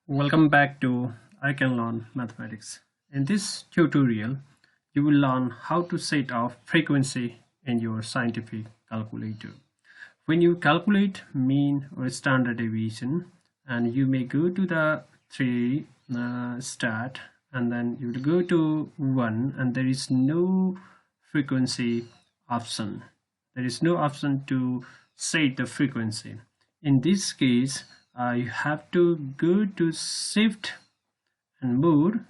Welcome back to I Can Learn Mathematics. In this tutorial, you will learn how to set a frequency in your scientific calculator. When you calculate mean or standard deviation, and you may go to the three start, and then you will go to 1, and there is no frequency option. There is no option to set the frequency. In this case, you have to go to shift and mode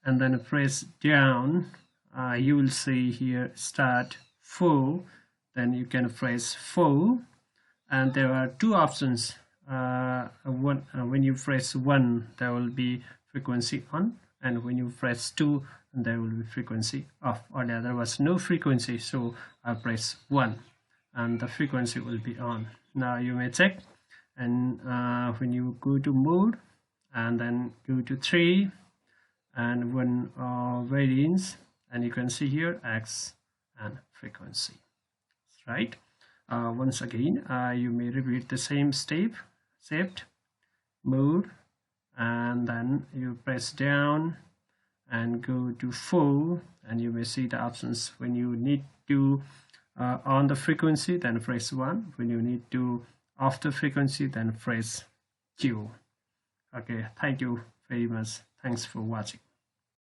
and then press down. You will see here start 4, then you can press 4, and there are two options. When you press 1 there will be frequency on, and when you press 2 there will be frequency off. Earlier there was no frequency, so I press 1 and the frequency will be on. Now you may check, and when you go to mode and then go to 3 and one variance, and you can see here X and frequency, right? Once again, you may repeat the same step: shift, mode, and then you press down and go to 4, and you may see the options. When you need to on the frequency, then press 1. When you need to off the frequency, then press 2. Okay, thank you very much. Thanks for watching.